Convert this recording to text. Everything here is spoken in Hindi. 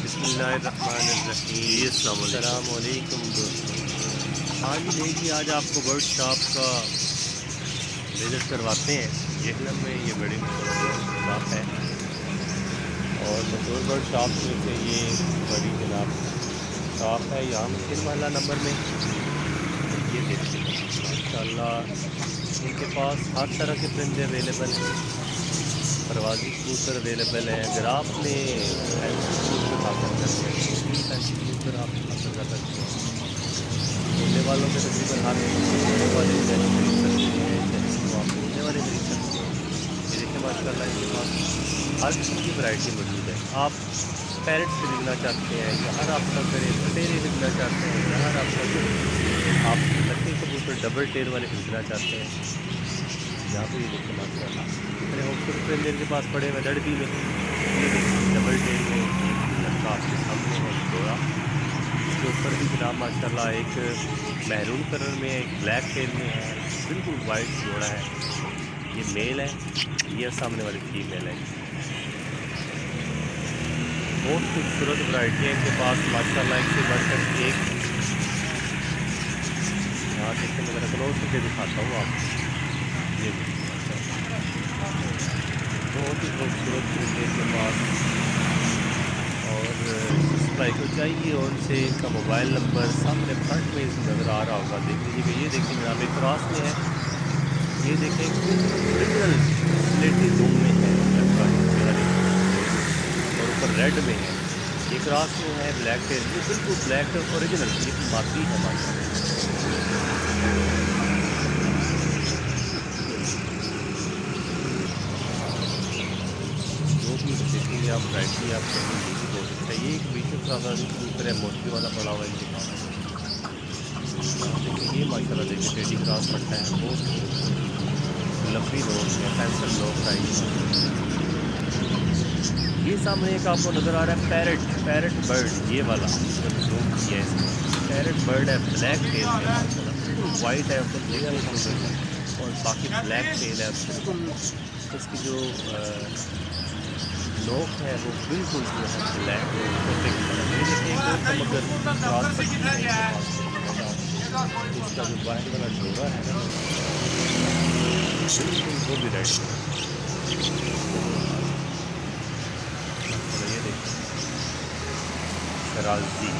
बिस्मिल्लाहिर्रहमानिर्रहीम। अस्सलाम वालेकुम दोस्तों। हाँ जी नहीं जी, आज आपको बर्ड शॉप का विज़िट करवाते हैं। जेहलम में ये बड़ी मशहूर शॉप है और मशहूर बर्ड शॉप में से ये बड़ी जनाब शॉप है यहाँ मशीन वाला नंबर में। ये देखिए माशाल्लाह इनके पास हर तरह के परिंदे अवेलेबल हैं। परवाज़ी कबूतर अवेलेबल हैं। अगर आपने फैंसी कबूतर हासिल करते हैं तो भी फैंसी कबूतर आप हासिल कर सकते हैं। उड़ने वालों के तकरीबन हर उड़ने वाले चैनल खरीद सकते हैं, चाहे तो आप उड़ने वाले खरीद सकते हैं। ये देखिए माशाल्लाह इनके पास हर किस्म की वैरायटी मौजूद है। आप पैरेट्स खरीदना चाहते हैं, यहाँ रब्ता करें, पटेरे खरीदना चाहते हैं, यहाँ रब्ता करें। आप लड़के कबूतर डबल टेल वाले खरीदना चाहते हैं, यहाँ पे ये देखिए माशाल्लाह इतने खूबसूरत परिंदे इनके पास पड़े हुए दर्दी में। ये देखिए डबल टेल में एक लड़का आपके सामने है, एक जोड़ा। इसके ऊपर भी जनाब माशाल्लाह एक मैरून कलर में है, एक ब्लैक टेल में है, बिल्कुल वाइट जोड़ा है। ये मेल है, ये सामने वाली फीमेल है। बहुत खूबसूरत वैरायटी है इनके पास माशाल्लाह, एक से बढ़कर एक। यहाँ देखिए मैं ज़रा क्लोज करके दिखाता हूँ आपको। ये बहुत ही खूबसूरत परिंदे के पास। और जिस भाई को चाहिए और उनसे इनका मोबाइल नंबर सामने फ्रंट में नज़र आ रहा होगा, देख लीजिएगा। ये देखिए जनाब एक क्रॉस में है, ये देखें ओरिजिनल स्लेटी रूम में है लड़का और ऊपर रेड में है। ये क्रॉस में है ब्लैक टेल, ये बिल्कुल ब्लैक ओरिजिनल ये मादी है माशाल्लाह। जो भी देखेंगे आप वैरायटी आप कहीं देखिए बहुत अच्छा। ये एक बीच में कबूतर है, मोटी वाला पड़ा हुआ है इनके पास। देखिए ये माशाल्लाह देखिए टेडी क्रॉस पट्टा है, बहुत लंबी नोक है, पेंसिल नोक का ये सामने एक आपको नज़र आ रहा है पैरट बर्ड, ये वाला जब जूम किया है पैरट बर्ड है, ब्लैक टेल है माशाल्लाह, बिल्कुल वाइट है ऊपर लेयर और बाकी ब्लैक टेल है। बिल्कुल इसकी जो नोक है वो बिल्कुल जो है ब्लैक है। ये देखिए एक और मगर क्रॉस पट्टी है इसके पास। इसका जो वाइट वाला जोड़ा है ना बिल्कुल वो भी रेड है। ये देखिए शराजी